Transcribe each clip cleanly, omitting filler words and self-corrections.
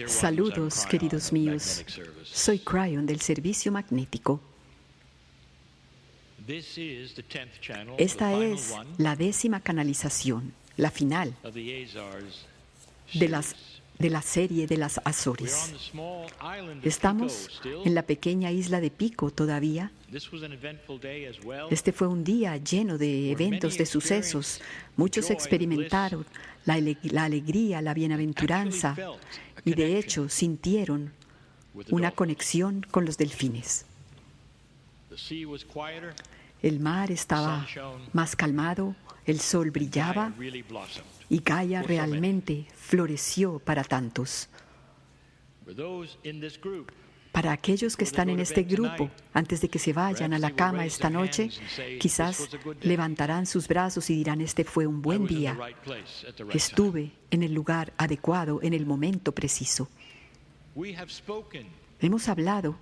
Saludos, queridos míos. Soy Cryon del servicio magnético. Esta es la 10ª canalización, la final de la serie de las Azores. Estamos en la pequeña isla de Pico todavía. Este fue un día lleno de eventos, de sucesos. Muchos experimentaron la alegría, la bienaventuranza y de hecho sintieron una conexión con los delfines. El mar estaba más calmado, el sol brillaba y Gaia realmente floreció para tantos. Para aquellos que están en este grupo, antes de que se vayan a la cama esta noche, quizás levantarán sus brazos y dirán: este fue un buen día. Estuve en el lugar adecuado, en el momento preciso. Hemos hablado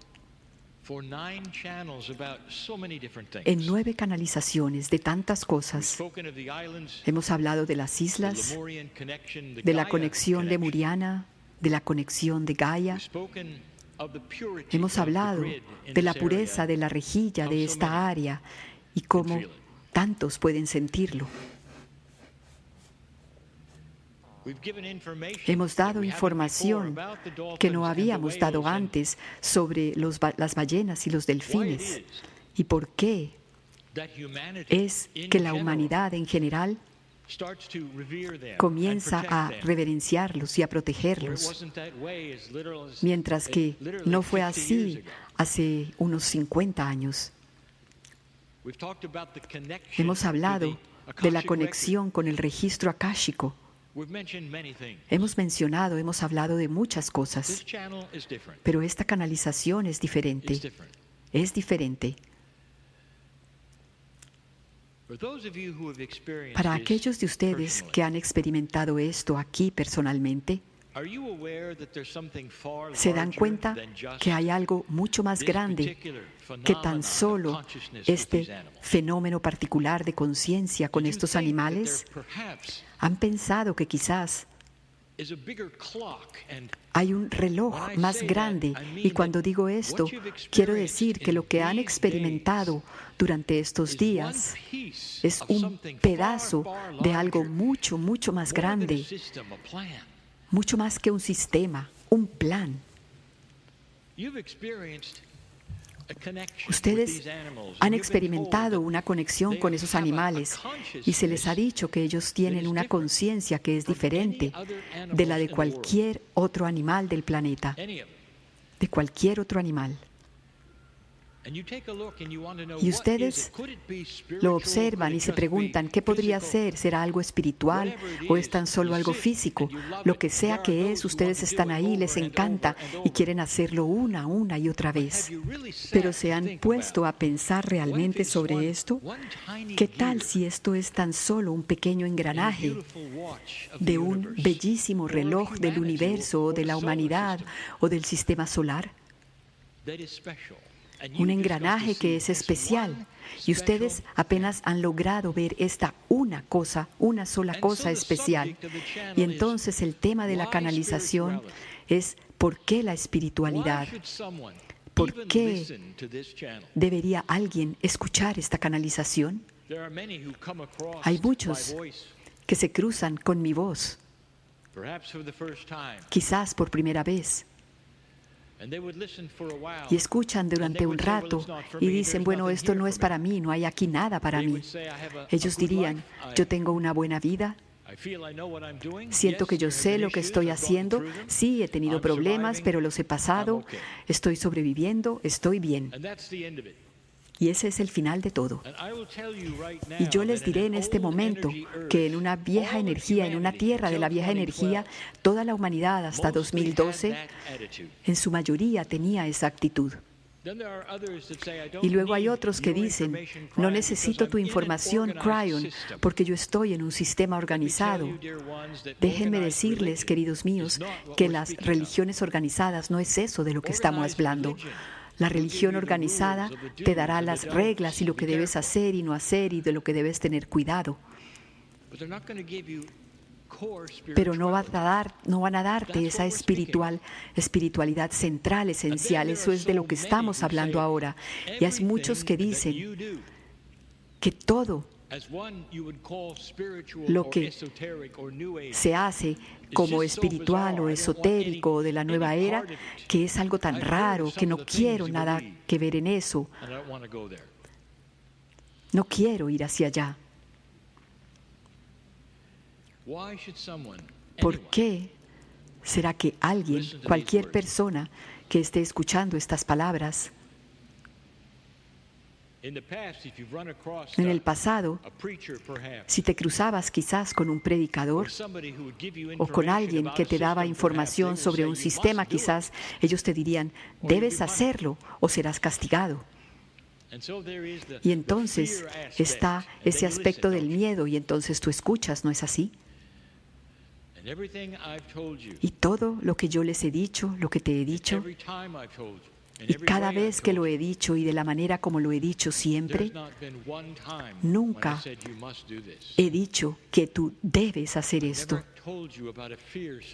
en 9 canalizaciones de tantas cosas. Hemos hablado de las islas, de la conexión lemuriana, de la conexión de Gaia. Hemos hablado de la pureza de la rejilla de esta área y cómo tantos pueden sentirlo. Hemos dado información que no habíamos dado antes sobre las ballenas y los delfines y por qué es que la humanidad en general comienza a reverenciarlos y a protegerlos, mientras que no fue así hace unos 50 años. Hemos hablado de la conexión con el registro akáshico. Hemos hablado de muchas cosas, pero esta canalización es diferente. Es diferente. Para aquellos de ustedes que han experimentado esto aquí personalmente, ¿se dan cuenta que hay algo mucho más grande que tan solo este fenómeno particular de conciencia con estos animales? ¿Han pensado que quizás hay un reloj más grande? Y cuando digo esto, quiero decir que lo que han experimentado durante estos días es un pedazo de algo mucho, mucho más grande, mucho más que un sistema, un plan. Ustedes han experimentado una conexión con esos animales y se les ha dicho que ellos tienen una conciencia que es diferente de la de cualquier otro animal del planeta, de cualquier otro animal. Y ustedes lo observan y se preguntan: ¿qué podría ser? ¿Será algo espiritual o es tan solo algo físico? Lo que sea que es, ustedes están ahí, les encanta y quieren hacerlo una y otra vez. Pero ¿se han puesto a pensar realmente sobre esto? ¿Qué tal si esto es tan solo un pequeño engranaje de un bellísimo reloj del universo o de la humanidad o del sistema solar? Un engranaje que es especial y ustedes apenas han logrado ver esta una sola cosa especial. Y entonces el tema de la canalización es: ¿por qué la espiritualidad? ¿Por qué debería alguien escuchar esta canalización? Hay muchos que se cruzan con mi voz, quizás por primera vez. Y escuchan durante un rato y dicen: bueno, esto no es para mí, no hay aquí nada para mí. Ellos dirían: yo tengo una buena vida, siento que yo sé lo que estoy haciendo, sí, he tenido problemas, pero los he pasado, estoy sobreviviendo, estoy bien. Y ese es el final de todo. Y yo les diré en este momento que en una vieja energía, en una tierra de la vieja energía, toda la humanidad hasta 2012, en su mayoría tenía esa actitud. Y luego hay otros que dicen: no necesito tu información, Cryon, porque yo estoy en un sistema organizado. Déjenme decirles, queridos míos, que las religiones organizadas no es eso de lo que estamos hablando. La religión organizada te dará las reglas y lo que debes hacer y no hacer y de lo que debes tener cuidado. pero no van a darte esa espiritualidad central, esencial. Eso es de lo que estamos hablando ahora. Y hay muchos que dicen que todo lo que se hace como espiritual o esotérico o de la nueva era, que es algo tan raro que no quiero nada que ver en eso. No quiero ir hacia allá. ¿Por qué será que alguien, cualquier persona que esté escuchando estas palabras, en el pasado, si te cruzabas quizás con un predicador o con alguien que te daba información sobre un sistema, quizás ellos te dirían, debes hacerlo o serás castigado. Y entonces está ese aspecto del miedo y entonces tú escuchas, ¿no es así? Y todo lo que yo les he dicho, lo que te he dicho, y cada vez que lo he dicho y de la manera como lo he dicho siempre, nunca he dicho que tú debes hacer esto.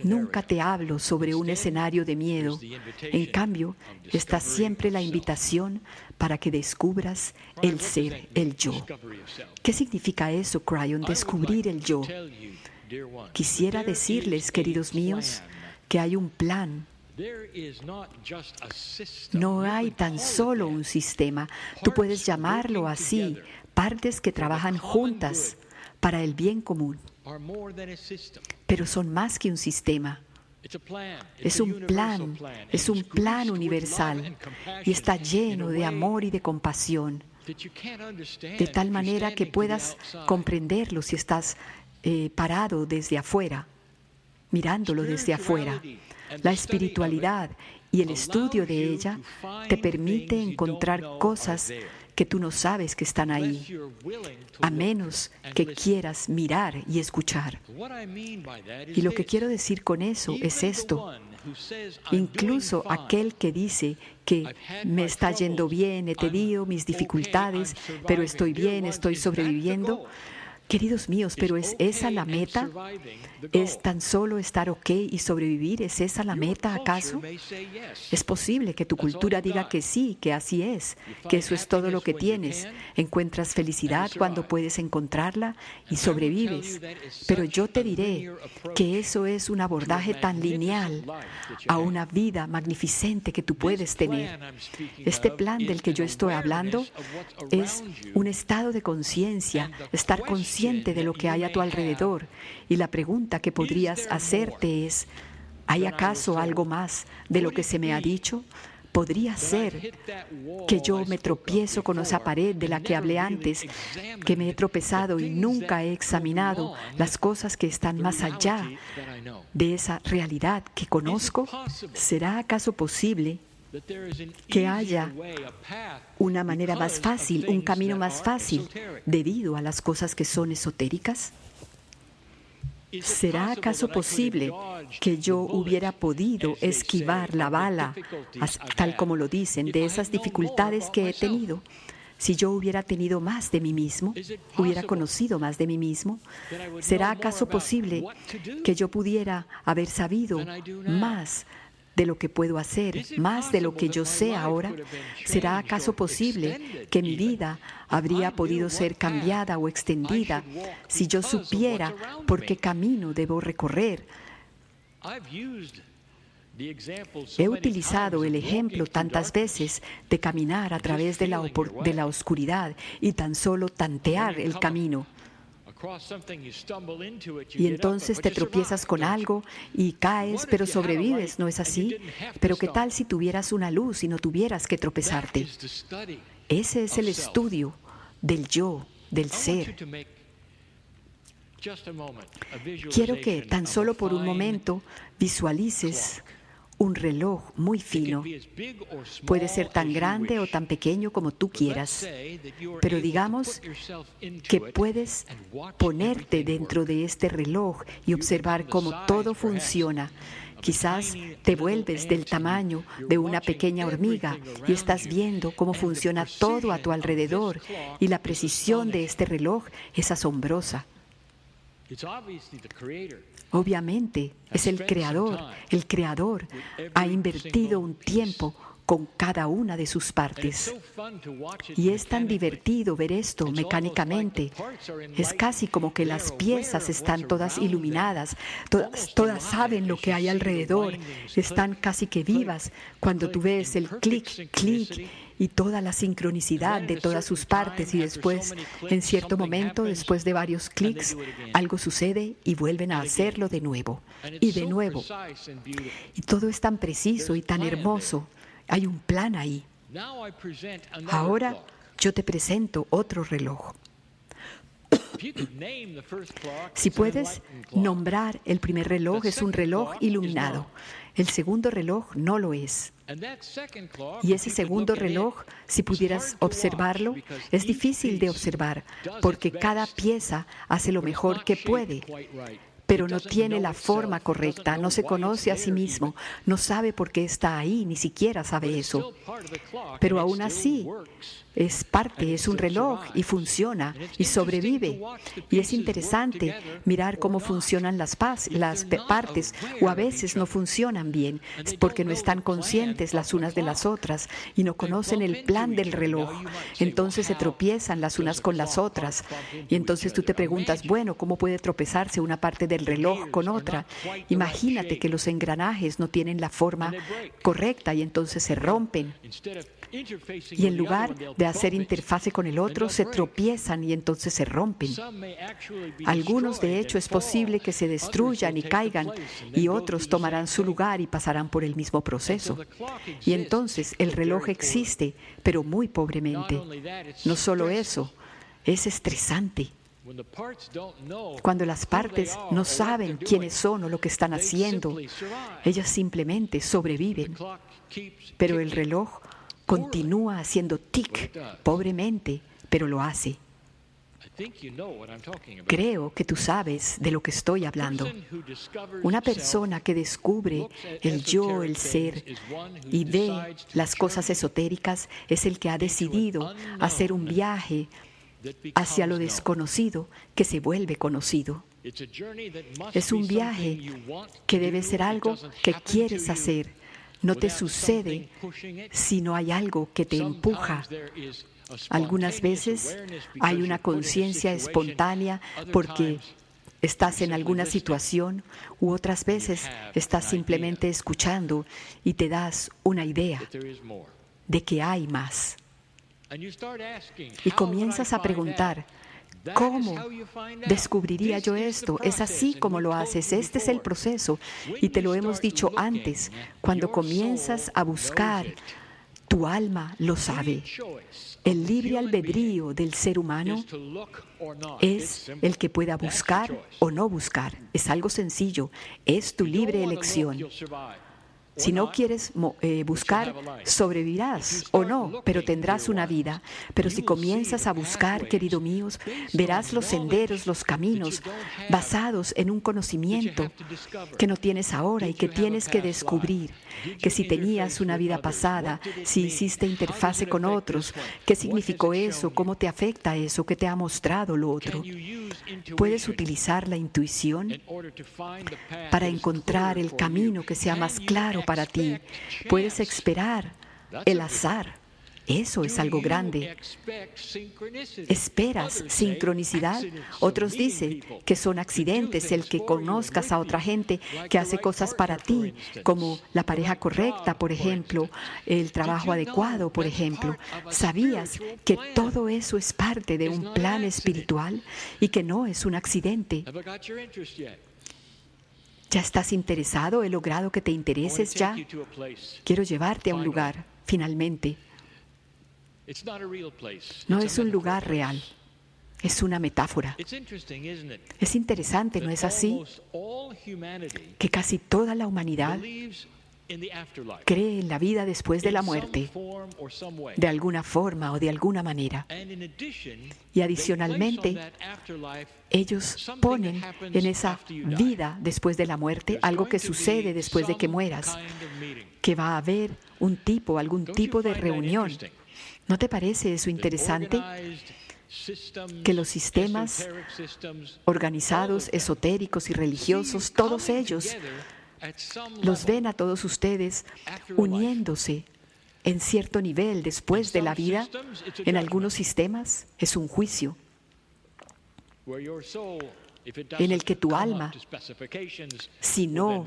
Nunca te hablo sobre un escenario de miedo. En cambio, está siempre la invitación para que descubras el ser, el yo. ¿Qué significa eso, Cryon? Descubrir el yo. Quisiera decirles, queridos míos, que hay un plan. No hay tan solo un sistema. Tú puedes llamarlo así, partes que trabajan juntas para el bien común. Pero son más que un sistema. Es un plan universal y está lleno de amor y de compasión, de tal manera que puedas comprenderlo si estás parado desde afuera, mirándolo desde afuera. La espiritualidad y el estudio de ella te permite encontrar cosas que tú no sabes que están ahí, a menos que quieras mirar y escuchar. Y lo que quiero decir con eso es esto. Incluso aquel que dice que me está yendo bien, he tenido mis dificultades, pero estoy bien, estoy sobreviviendo. Queridos míos, ¿pero es esa la meta? ¿Es tan solo estar ok y sobrevivir? ¿Es esa la meta acaso? Es posible que tu cultura diga que sí, que así es, que eso es todo lo que tienes. Encuentras felicidad cuando puedes encontrarla y sobrevives. Pero yo te diré que eso es un abordaje tan lineal a una vida magnificente que tú puedes tener. Este plan del que yo estoy hablando es un estado de conciencia, estar consciente de lo que hay a tu alrededor. Y la pregunta que podrías hacerte es, ¿hay acaso algo más de lo que se me ha dicho? Podría ser que yo me tropiezo con esa pared de la que hablé antes, que me he tropezado y nunca he examinado las cosas que están más allá de esa realidad que conozco. ¿Será acaso posible que haya una manera más fácil, un camino más fácil, debido a las cosas que son esotéricas? ¿Será acaso posible que yo hubiera podido esquivar la bala, tal como lo dicen, de esas dificultades que he tenido? Si yo hubiera tenido más de mí mismo, hubiera conocido más de mí mismo, ¿será acaso posible que yo pudiera haber sabido más de lo que puedo hacer, más de lo que yo sé ahora? ¿Será acaso posible que mi vida habría podido ser cambiada o extendida si yo supiera por qué camino debo recorrer? He utilizado el ejemplo tantas veces de caminar a través de la oscuridad y tan solo tantear el camino. Y entonces te tropiezas con algo y caes, pero sobrevives, ¿no es así? Pero ¿qué tal si tuvieras una luz y no tuvieras que tropezarte? Ese es el estudio del yo, del ser. Quiero que tan solo por un momento visualices un reloj muy fino. Puede ser tan grande o tan pequeño como tú quieras, pero digamos que puedes ponerte dentro de este reloj y observar cómo todo funciona. Quizás te vuelves del tamaño de una pequeña hormiga y estás viendo cómo funciona todo a tu alrededor, y la precisión de este reloj es asombrosa. Obviamente es el Creador. El Creador ha invertido un tiempo con cada una de sus partes. Y es tan divertido ver esto mecánicamente. Es casi como que las piezas están todas iluminadas, todas saben lo que hay alrededor, están casi que vivas cuando tú ves el clic, clic y toda la sincronicidad de todas sus partes, y después, en cierto momento, después de varios clics, algo sucede y vuelven a hacerlo de nuevo y de nuevo. Y todo es tan preciso y tan hermoso. Hay un plan ahí. Ahora yo te presento otro reloj. Si puedes nombrar, el primer reloj es un reloj iluminado. El segundo reloj no lo es. Y ese segundo reloj, si pudieras observarlo, es difícil de observar porque cada pieza hace lo mejor que puede, pero no tiene la forma correcta, no se conoce a sí mismo, no sabe por qué está ahí, ni siquiera sabe eso. Pero aún así, es parte, es un reloj y funciona y sobrevive. Y es interesante mirar cómo funcionan las partes, o a veces no funcionan bien porque no están conscientes las unas de las otras y no conocen el plan del reloj. Entonces se tropiezan las unas con las otras. Y entonces tú te preguntas, bueno, ¿cómo puede tropezarse una parte del reloj con otra? Imagínate que los engranajes no tienen la forma correcta y entonces se rompen. Y en lugar de hacer interfase con el otro, se tropiezan y entonces se rompen. Algunos, de hecho, es posible que se destruyan y caigan, y otros tomarán su lugar y pasarán por el mismo proceso. Y entonces el reloj existe, pero muy pobremente. No solo eso, es estresante. Cuando las partes no saben quiénes son o lo que están haciendo, ellas simplemente sobreviven. Pero el reloj continúa haciendo tic, pobremente, pero lo hace. Creo que tú sabes de lo que estoy hablando. Una persona que descubre el yo, el ser, y ve las cosas esotéricas es el que ha decidido hacer un viaje hacia lo desconocido que se vuelve conocido. Es un viaje que debe ser algo que quieres hacer. No te sucede si no hay algo que te empuja. Algunas veces hay una conciencia espontánea porque estás en alguna situación, u otras veces estás simplemente escuchando y te das una idea de que hay más. Y comienzas a preguntar, ¿cómo descubriría yo esto? Es así como lo haces. Este es el proceso. Y te lo hemos dicho antes. Cuando comienzas a buscar, tu alma lo sabe. El libre albedrío del ser humano es el que pueda buscar o no buscar. Es algo sencillo. Es tu libre elección. Si no quieres buscar, sobrevivirás o no, pero tendrás una vida. Pero si comienzas a buscar, querido míos, verás los senderos, los caminos, basados en un conocimiento que no tienes ahora y que tienes que descubrir. Que si tenías una vida pasada, si hiciste interfase con otros, ¿qué significó eso? ¿Cómo te afecta eso? ¿Qué te ha mostrado lo otro? Puedes utilizar la intuición para encontrar el camino que sea más claro para ti. Puedes esperar el azar. Eso es algo grande. ¿Esperas sincronicidad? Otros dicen que son accidentes, el que conozcas a otra gente que hace cosas para ti, como la pareja correcta, por ejemplo, el trabajo adecuado, por ejemplo. ¿Sabías que todo eso es parte de un plan espiritual y que no es un accidente? ¿Ya estás interesado? ¿He logrado que te intereses ya? Quiero llevarte a un lugar, finalmente. No es un lugar real, es una metáfora. Es interesante, ¿no es así? Que casi toda la humanidad cree en la vida después de la muerte, de alguna forma o de alguna manera. Y adicionalmente, ellos ponen en esa vida después de la muerte algo que sucede después de que mueras, que va a haber algún tipo de reunión. ¿No te parece eso interesante? que los sistemas organizados, esotéricos y religiosos, todos ellos los ven a todos ustedes uniéndose en cierto nivel después de la vida. En algunos sistemas es un juicio en el que tu alma, si no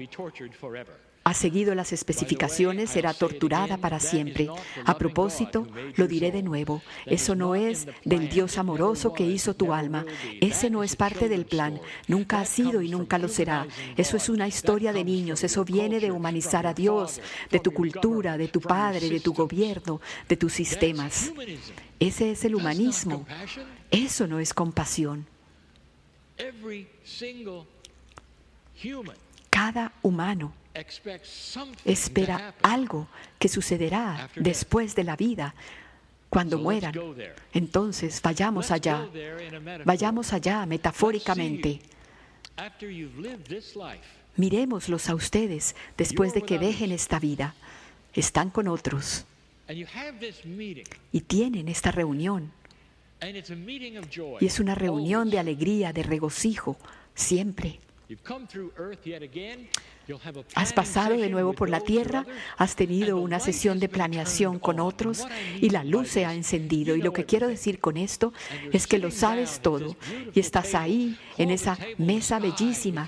ha seguido las especificaciones, será torturada para siempre. A propósito, lo diré de nuevo, eso no es del Dios amoroso que hizo tu alma. Ese no es parte del plan. Nunca ha sido y nunca lo será. Eso es una historia de niños. Eso viene de humanizar a Dios, de tu cultura, de tu padre, de tu gobierno, de tus sistemas. Ese es el humanismo. Eso no es compasión. Cada humano espera algo que sucederá después de la vida, cuando mueran. Entonces, vayamos allá metafóricamente. Miremoslos a ustedes después de que dejen esta vida. Están con otros y tienen esta reunión. Y es una reunión de alegría, de regocijo, siempre. Has pasado de nuevo por la tierra, has tenido una sesión de planeación con otros y la luz se ha encendido. Y lo que quiero decir con esto es que lo sabes todo y estás ahí en esa mesa bellísima.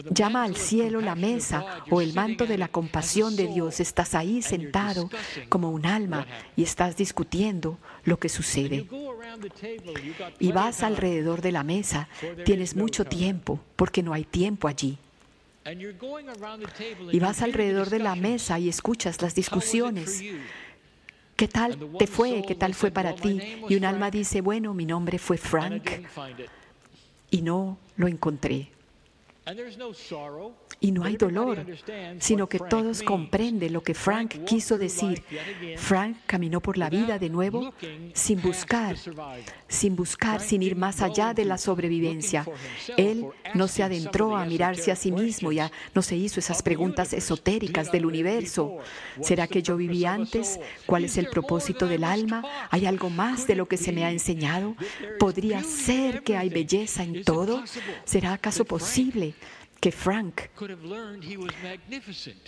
Llama al cielo la mesa o el manto de la compasión de Dios. Estás ahí sentado como un alma y estás discutiendo lo que sucede. Y vas alrededor de la mesa. Tienes mucho tiempo porque no hay tiempo allí. Y vas alrededor de la mesa y escuchas las discusiones. ¿Qué tal te fue? ¿Qué tal fue para ti? Y un alma dice, bueno, mi nombre fue Frank y no lo encontré. Y no hay dolor, sino que todos comprenden lo que Frank quiso decir. Frank caminó por la vida de nuevo sin buscar, sin ir más allá de la sobrevivencia. Él no se adentró a mirarse a sí mismo, ya no se hizo esas preguntas esotéricas del universo. ¿Será que yo viví antes? ¿Cuál es el propósito del alma? ¿Hay algo más de lo que se me ha enseñado? ¿Podría ser que hay belleza en todo? ¿Será acaso posible que Frank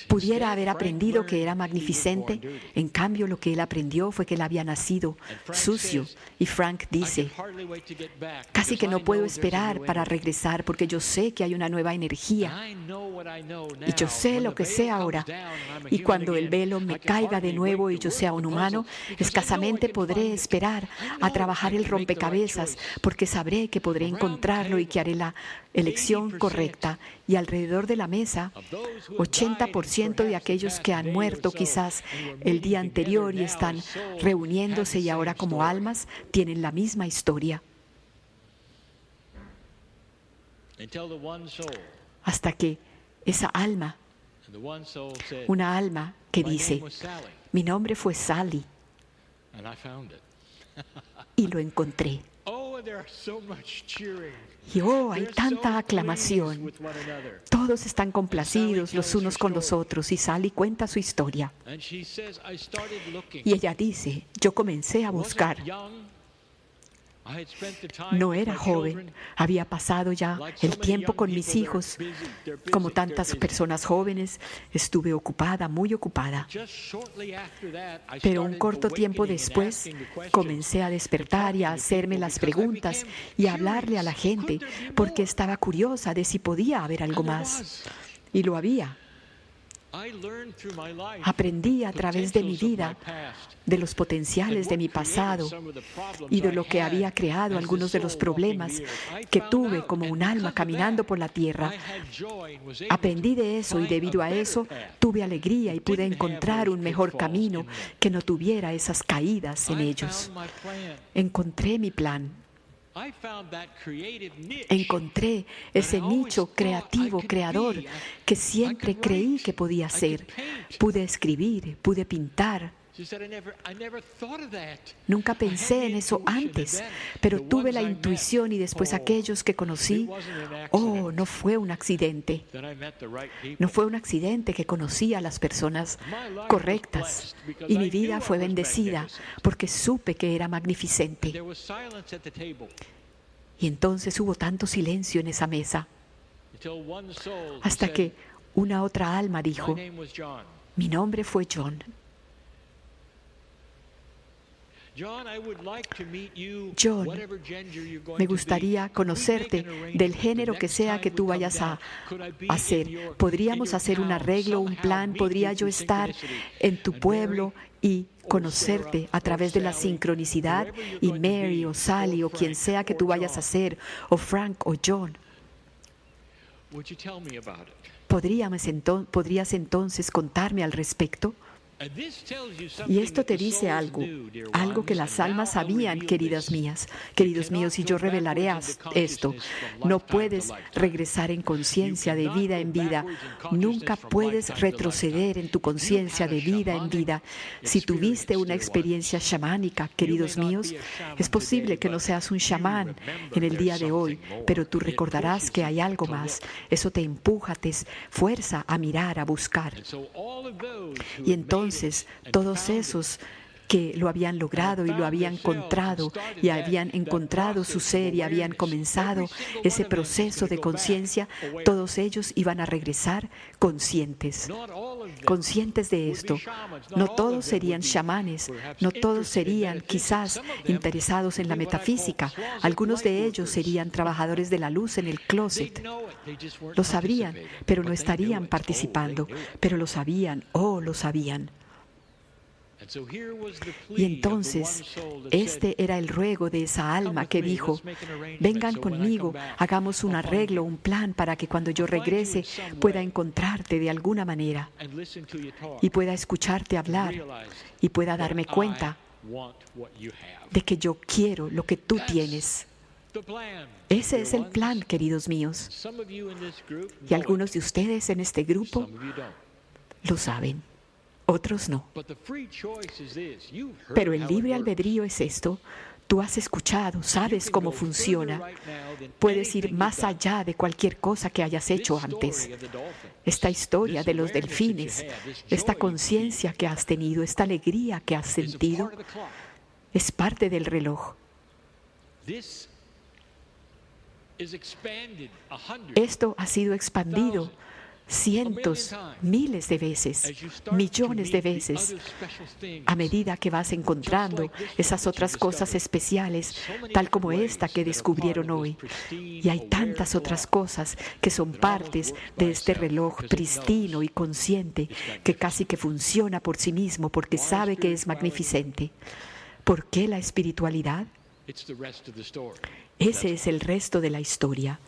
pudiera haber aprendido que era magnificente? En cambio, lo que él aprendió fue que él había nacido sucio. Y Frank dice, casi que no puedo esperar para regresar porque yo sé que hay una nueva energía. Y yo sé lo que sé ahora. Y cuando el velo me caiga de nuevo y yo sea un humano, escasamente podré esperar a trabajar el rompecabezas porque sabré que podré encontrarlo y que haré la elección correcta. Y alrededor de la mesa, 80% de aquellos que han muerto quizás el día anterior y están reuniéndose y ahora como almas, tienen la misma historia. Hasta que esa alma, una alma que dice, mi nombre fue Sally y lo encontré. Y hay tanta aclamación. Todos están complacidos los unos con los otros y Sally cuenta su historia. Y ella dice, yo comencé a buscar. No era joven, había pasado ya el tiempo con mis hijos. Como tantas personas jóvenes, estuve ocupada, muy ocupada. Pero un corto tiempo después, comencé a despertar y a hacerme las preguntas y a hablarle a la gente, porque estaba curiosa de si podía haber algo más. Y lo había. Aprendí a través de mi vida de los potenciales de mi pasado y de lo que había creado algunos de los problemas que tuve como un alma caminando por la tierra. Aprendí de eso y debido a eso tuve alegría y pude encontrar un mejor camino que no tuviera esas caídas en ellos. Encontré mi plan. Encontré ese nicho creativo, creador, que siempre creí que podía ser. Pude escribir, pude pintar, Nunca pensé en eso antes, pero tuve la intuición y después aquellos que conocí, no fue un accidente. No fue un accidente que conocí a las personas correctas y mi vida fue bendecida porque supe que era magnificente. Y entonces hubo tanto silencio en esa mesa hasta que una otra alma dijo, mi nombre fue John. John, me gustaría conocerte del género que sea que tú vayas a hacer. ¿Podríamos hacer un arreglo, un plan? ¿Podría yo estar en tu pueblo y conocerte a través de la sincronicidad? Y Mary o Sally o quien sea que tú vayas a hacer, o Frank o John. ¿Podrías entonces contarme al respecto? Y esto te dice algo que las almas sabían, queridos míos, y yo revelaré esto. No puedes regresar en conciencia de vida en vida. Nunca puedes retroceder en tu conciencia de vida en vida. Si tuviste una experiencia chamánica, queridos míos, es posible que no seas un chamán en el día de hoy, pero tú recordarás que hay algo más. Eso te empuja, te fuerza a mirar, a buscar. Y entonces, todos esos que lo habían logrado y lo habían encontrado y habían encontrado su ser y habían comenzado ese proceso de conciencia, todos ellos iban a regresar conscientes de esto. No todos serían chamanes, no todos serían quizás interesados en la metafísica. Algunos de ellos serían trabajadores de la luz en el closet. Lo sabrían, pero no estarían participando, pero lo sabían, lo sabían. Y entonces, este era el ruego de esa alma que dijo, vengan conmigo, hagamos un arreglo, un plan para que cuando yo regrese pueda encontrarte de alguna manera y pueda escucharte hablar y pueda darme cuenta de que yo quiero lo que tú tienes. Ese es el plan, queridos míos. Y algunos de ustedes en este grupo lo saben. Otros no. Pero el libre albedrío es esto. Tú has escuchado, sabes cómo funciona. Puedes ir más allá de cualquier cosa que hayas hecho antes. Esta historia de los delfines, esta conciencia que has tenido, esta alegría que has sentido, es parte del reloj. Esto ha sido expandido cientos, miles de veces, millones de veces, a medida que vas encontrando esas otras cosas especiales, tal como esta que descubrieron hoy. Y hay tantas otras cosas que son partes de este reloj pristino y consciente que casi que funciona por sí mismo porque sabe que es magnificente. ¿Por qué la espiritualidad? Ese es el resto de la historia.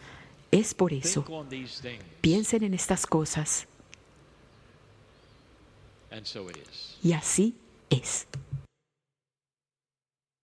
Es por eso. Piensen en estas cosas. Y así es.